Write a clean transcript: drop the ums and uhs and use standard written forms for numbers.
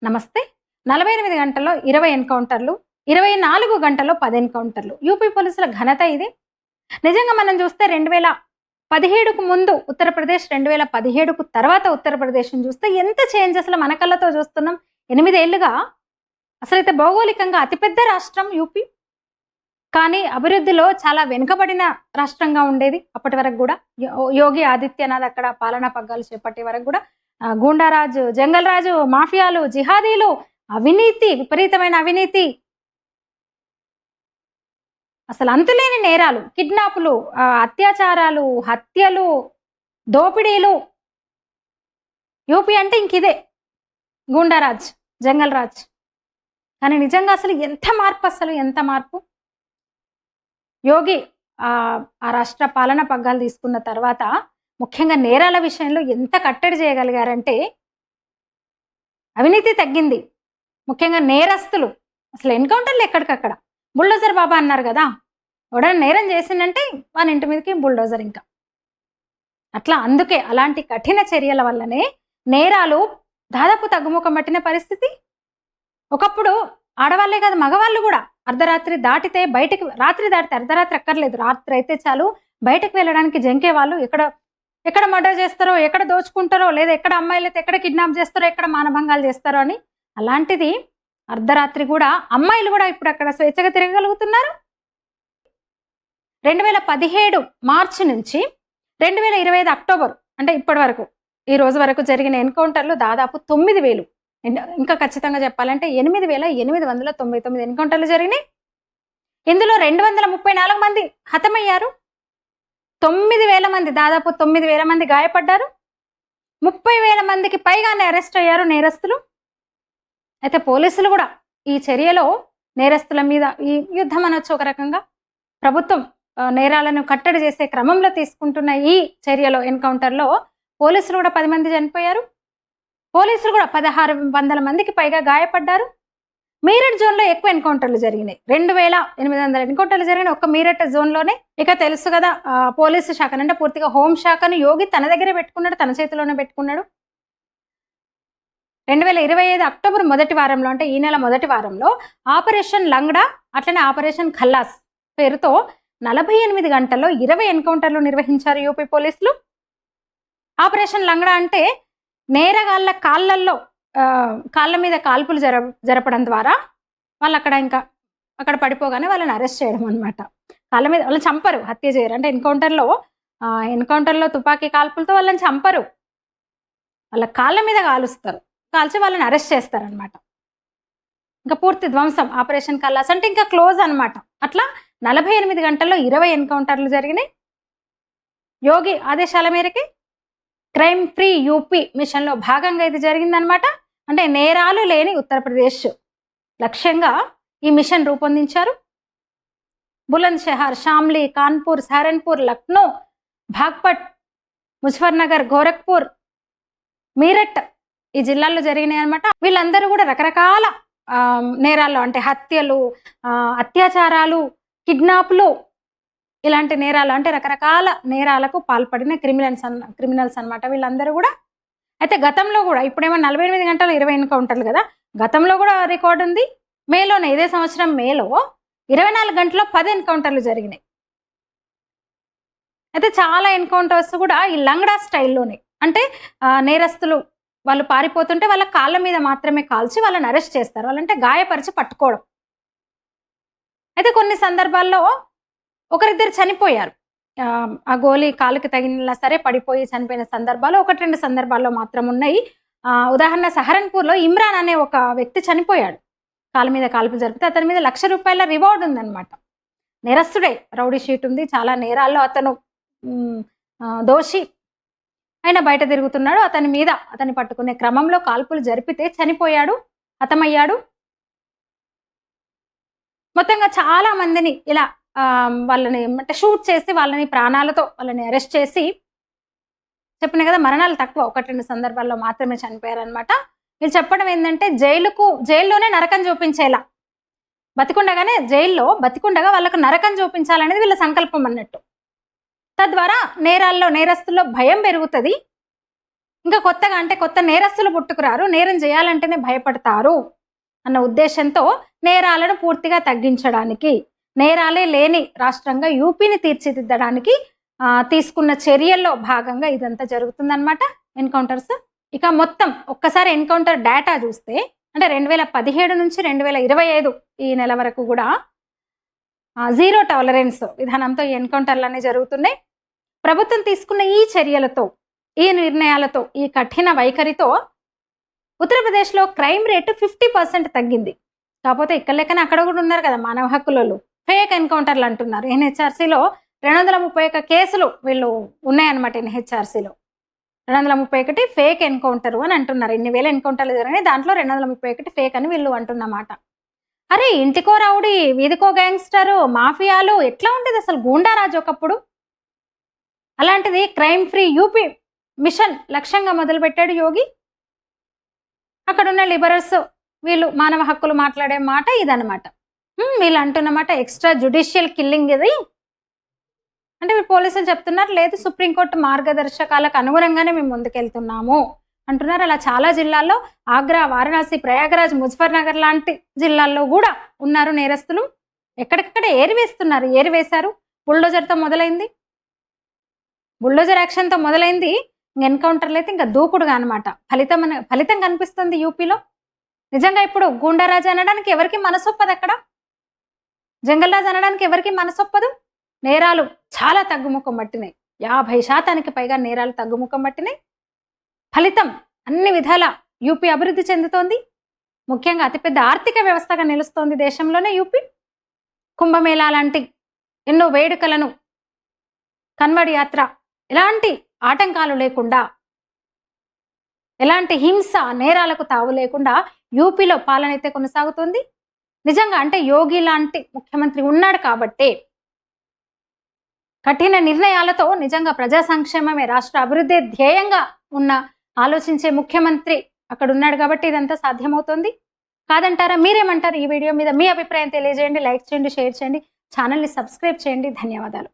నమస్తే. 48 గంటల్లో 20 ఎన్కౌంటర్లు, 24 గంటల్లో 10 ఎన్కౌంటర్లు. యూపీ పోలీసుల ఘనత ఇది. నిజంగా మనం చూస్తే 2017కు ముందు ఉత్తరప్రదేశ్, 2017కు తర్వాత ఉత్తరప్రదేశ్‌ని చూస్తే ఎంత చేంజ్ అసలు మన కళ్ళతో చూస్తున్నాం. 8 ఏళ్లుగా అసలైతే భౌగోళికంగా అతిపెద్ద రాష్ట్రం యూపీ. కానీ అభివృద్ధిలో చాలా వెనుకబడిన రాష్ట్రంగా ఉండేది అప్పటి వరకు గూడా. యోగి ఆదిత్యనాథ్ అక్కడ పాలనా పగ్గాలు చేపట్టే వరకు గూడా గూండారాజు, జంగల్ రాజు, మాఫియాలు, జిహాదీలు, అవినీతి, విపరీతమైన అవినీతి, అసలు అంతులేని నేరాలు, కిడ్నాపులు, అత్యాచారాలు, హత్యలు, దోపిడీలు. యూపీ అంటే ఇంకిదే, గూండారాజ్, జంగల్ రాజ్. కానీ నిజంగా అసలు ఎంత మార్పు, అసలు ఎంత మార్పు. యోగి ఆ రాష్ట్ర పాలన పగ్గాలు తీసుకున్న తర్వాత ముఖ్యంగా నేరాల విషయంలో ఎంత కట్టడి చేయగలిగారంటే అవినీతి తగ్గింది. ముఖ్యంగా నేరస్తులు అసలు ఎన్కౌంటర్లు ఎక్కడికక్కడ. బుల్డోజర్ బాబా అన్నారు కదా, ఎవడైనా నేరం చేసిందంటే వాని ఇంటి మీదకి బుల్డోజర్. ఇంకా అట్లా అందుకే అలాంటి కఠిన చర్యల వల్లనే నేరాలు దాదాపు తగ్గుముఖం పట్టిన పరిస్థితి. ఒకప్పుడు ఆడవాళ్లే కాదు, మగవాళ్ళు కూడా అర్ధరాత్రి దాటితే బయటకు, రాత్రి దాటితే, అర్ధరాత్రి అక్కర్లేదు, రాత్రి అయితే చాలు బయటకు వెళ్ళడానికి జంకే వాళ్ళు. ఎక్కడ మర్డర్ చేస్తారో, ఎక్కడ దోచుకుంటారో, లేదా ఎక్కడ అమ్మాయిలు అయితే ఎక్కడ కిడ్నాప్ చేస్తారో, ఎక్కడ మానభంగాలు చేస్తారో అని. అలాంటిది అర్ధరాత్రి కూడా అమ్మాయిలు కూడా ఇప్పుడు అక్కడ స్వేచ్ఛగా తిరగగలుగుతున్నారు. 2017 మార్చి నుంచి 2025 అక్టోబర్ అంటే ఇప్పటి వరకు, ఈ రోజు వరకు జరిగిన ఎన్కౌంటర్లు దాదాపు 9,000. ఇంకా ఖచ్చితంగా చెప్పాలంటే 8,899 ఎన్కౌంటర్లు జరిగినాయి. ఇందులో 234 మంది హతమయ్యారు. 9,000 మంది, దాదాపు 9,000 మంది గాయపడ్డారు. 30,000 మందికి పైగానే అరెస్ట్ అయ్యారు నేరస్తులు. అయితే పోలీసులు కూడా ఈ చర్యలో నేరస్తుల మీద ఈ యుద్ధం అనొచ్చు ఒక రకంగా. ప్రభుత్వం నేరాలను కట్టడి చేసే క్రమంలో తీసుకుంటున్న ఈ చర్యలో, ఎన్కౌంటర్లో పోలీసులు కూడా 10 మంది చనిపోయారు. పోలీసులు కూడా 1,600 మందికి పైగా గాయపడ్డారు. మీరట్ జోన్లో ఎక్కువ ఎన్కౌంటర్లు జరిగినాయి. 2,800 ఎన్కౌంటర్లు జరిగినాయి ఒక్క మీరట్ జోన్లోనే. ఇక తెలుసు కదా, పోలీసు శాఖను అంటే పూర్తిగా హోంశాఖను యోగి తన దగ్గరే పెట్టుకున్నాడు, తన చేతిలోనే పెట్టుకున్నాడు. 2025 అక్టోబర్ మొదటి వారంలో, అంటే ఈ నెల మొదటి వారంలో ఆపరేషన్ లంగడా, అట్లనే ఆపరేషన్ ఖల్లాస్ పేరుతో 48 గంటల్లో 20 ఎన్కౌంటర్లు నిర్వహించారు యూపీ పోలీసులు. ఆపరేషన్ లంగడా అంటే నేరగాళ్ళ కాళ్ళ మీద కాల్పులు జరపడం ద్వారా వాళ్ళు అక్కడ పడిపోగానే వాళ్ళని అరెస్ట్ చేయడం అనమాట. కాళ్ళ మీద వాళ్ళని చంపరు, హత్య చేయరు. అంటే ఎన్కౌంటర్లో తుపాకీ కాల్పులతో వాళ్ళని చంపరు, వాళ్ళ కాళ్ళ మీద కాల్చి వాళ్ళని అరెస్ట్ చేస్తారనమాట. ఇంకా పూర్తి ధ్వంసం. ఆపరేషన్ కల్లాస్ అంటే ఇంకా క్లోజ్ అనమాట. అట్లా 48 గంటల్లో 20 ఎన్కౌంటర్లు జరిగినాయి. యోగి ఆదేశాల మేరకి క్రైమ్ ఫ్రీ యూపీ మిషన్లో భాగంగా ఇది జరిగిందనమాట. అంటే నేరాలు లేని ఉత్తరప్రదేశ్ లక్ష్యంగా ఈ మిషన్ రూపొందించారు. బులంద్ షహర్, షామ్లీ, కాన్పూర్, సహరన్పూర్, లక్నో, బాగ్పట్, ముజఫర్నగర్, గోరఖ్పూర్, మీరట్ ఈ జిల్లాల్లో జరిగినాయి అనమాట. వీళ్ళందరూ కూడా రకరకాల నేరాల్లో, అంటే హత్యలు, అత్యాచారాలు, కిడ్నాప్లు, ఇలాంటి నేరాలు, అంటే రకరకాల నేరాలకు పాల్పడిన క్రిమినల్స్ అనమాట వీళ్ళందరూ కూడా. అయితే గతంలో కూడా, ఇప్పుడేమో 48 గంటలు 20 ఎన్కౌంటర్లు కదా, గతంలో కూడా రికార్డు ఉంది. మేలోనే, ఇదే సంవత్సరం మేలో 24 గంటల్లో 10 ఎన్కౌంటర్లు జరిగినాయి. అయితే చాలా ఎన్కౌంటర్స్ కూడా ఈ లంగడా స్టైల్లోనే, అంటే నేరస్తులు వాళ్ళు పారిపోతుంటే వాళ్ళ కాళ్ళ మీద మాత్రమే కాల్చి వాళ్ళని అరెస్ట్ చేస్తారు. వాళ్ళంటే గాయపరిచి పట్టుకోవడం. అయితే కొన్ని సందర్భాల్లో ఒకరిద్దరు చనిపోయారు. ఆ గోలీ కాలుకి తగిన సరే పడిపోయి చనిపోయిన సందర్భాలు 1-2 సందర్భాల్లో మాత్రం ఉన్నాయి. ఉదాహరణ సహరన్పూర్లో ఇమ్రాన్ అనే ఒక వ్యక్తి చనిపోయాడు. కాళ్ళ మీద కాల్పు జరిపితే అతని మీద ₹1,00,000 రివార్డ్ ఉందన్నమాట. నేరస్తుడే, రౌడీ షీట్ ఉంది, చాలా నేరాల్లో అతను దోషి, ఆయన బయట తిరుగుతున్నాడు. అతన్ని పట్టుకునే క్రమంలో కాల్పులు జరిపితే చనిపోయాడు, హతమయ్యాడు. మొత్తంగా చాలా మందిని ఇలా వాళ్ళని అంటే షూట్ చేసి వాళ్ళని ప్రాణాలతో వాళ్ళని అరెస్ట్ చేసి, చెప్పిన కదా మరణాలు తక్కువ, 1-2 సందర్భాల్లో మాత్రమే చనిపోయారనమాట. వీళ్ళు చెప్పడం ఏంటంటే జైల్లోనే నరకం చూపించేలా, బతికుండగానే జైల్లో బతికుండగా వాళ్ళకు నరకం చూపించాలనేది వీళ్ళ సంకల్పం అన్నట్టు. తద్వారా నేరస్తుల్లో భయం పెరుగుతుంది. ఇంకా కొత్తగా అంటే కొత్త నేరస్తులు పుట్టుకురారు, నేరం చేయాలంటేనే భయపడతారు అన్న ఉద్దేశంతో నేరాలను పూర్తిగా తగ్గించడానికి, నేరాలే లేని రాష్ట్రంగా యూపీని తీర్చిదిద్దడానికి తీసుకున్న చర్యల్లో భాగంగా ఇదంతా జరుగుతుందన్నమాట ఎన్కౌంటర్స్. ఇక మొత్తం ఒక్కసారి ఎన్కౌంటర్ డేటా చూస్తే అంటే 2017 నుంచి 2025 ఈ నెల వరకు కూడా జీరో టాలరెన్స్ విధానంతో ఈ ఎన్కౌంటర్లన్నీ జరుగుతున్నాయి. ప్రభుత్వం తీసుకున్న ఈ చర్యలతో, ఈ నిర్ణయాలతో, ఈ కఠిన వైఖరితో ఉత్తరప్రదేశ్లో క్రైమ్ రేటు 50% తగ్గింది. కాకపోతే ఇక్కడ లెక్కన అక్కడ కూడా ఉన్నారు కదా మానవ హక్కులలో, ఫేక్ ఎన్కౌంటర్లు అంటున్నారు. ఎన్హెచ్ఆర్సీలో 231 కేసులు వీళ్ళు ఉన్నాయన్నమాట. ఎన్హెచ్ఆర్సీలో 231 ఫేక్ ఎన్కౌంటర్ అని అంటున్నారు. ఇన్ని వేల ఎన్కౌంటర్లు జరిగినాయి, దాంట్లో 231 ఫేక్ అని వీళ్ళు అంటున్నమాట. అరే ఇంటికో రౌడీ, వీధికో గ్యాంగ్స్టర్, మాఫియాలు, ఎట్లా ఉంటుంది అసలు గూండారాజు ఒకప్పుడు. అలాంటిది క్రైమ్ ఫ్రీ యూపీ మిషన్ లక్ష్యంగా మొదలుపెట్టాడు యోగి. అక్కడున్న లిబరల్స్ వీళ్ళు మానవ హక్కులు మాట్లాడే మాట ఇదన్నమాట. వీళ్ళు అంటున్నమాట ఎక్స్ట్రా జుడిషియల్ కిల్లింగ్ ఇది అంటే మీరు పోలీసులు చెప్తున్నారు, లేదు సుప్రీంకోర్టు మార్గదర్శకాలకు అనుగుణంగానే మేము ముందుకెళ్తున్నాము అంటున్నారు. అలా చాలా జిల్లాల్లో ఆగ్రా, వారణాసి, ప్రయాగరాజ్, ముజఫర్ నగర్ లాంటి జిల్లాల్లో కూడా ఉన్నారు నేరస్తులు. ఎక్కడెక్కడ ఏరివేస్తున్నారు, ఏరివేశారు. బుల్డోజర్తో మొదలైంది, బుల్డోజర్ యాక్షన్తో మొదలైంది. ఎన్కౌంటర్లు అయితే ఇంకా దూకుడుగా అనమాట. ఫలితం కనిపిస్తుంది యూపీలో. నిజంగా ఇప్పుడు గూండారాజు అనడానికి ఎవరికి మనసొప్పదు, అక్కడ జంగల్ రాజు అనడానికి ఎవరికి మనసొప్పదు. నేరాలు చాలా తగ్గుముఖం పట్టినాయి. 50% పైగా నేరాలు తగ్గుముఖం పట్టినాయి. ఫలితం అన్ని విధాల యూపీ అభివృద్ధి చెందుతోంది. ముఖ్యంగా అతిపెద్ద ఆర్థిక వ్యవస్థగా నిలుస్తోంది దేశంలోనే యూపీ. కుంభమేళా లాంటి ఎన్నో వేడుకలను, కన్వర్డ్ యాత్ర, ఎలాంటి ఆటంకాలు లేకుండా, ఎలాంటి హింస, నేరాలకు తావు లేకుండా యూపీలో పాలన అయితే కొనసాగుతుంది. నిజంగా అంటే యోగి లాంటి ముఖ్యమంత్రి ఉన్నాడు కాబట్టే, కఠిన నిర్ణయాలతో నిజంగా ప్రజా సంక్షేమమే, రాష్ట్ర అభివృద్ధి ధ్యేయంగా ఆలోచించే ముఖ్యమంత్రి అక్కడ ఉన్నాడు కాబట్టి ఇదంతా సాధ్యమవుతుంది. కాదంటారా? మీరేమంటారు? ఈ వీడియో మీద మీ అభిప్రాయం తెలియజేయండి, లైక్ చేయండి, షేర్ చేయండి, ఛానల్ని సబ్స్క్రైబ్ చేయండి. ధన్యవాదాలు.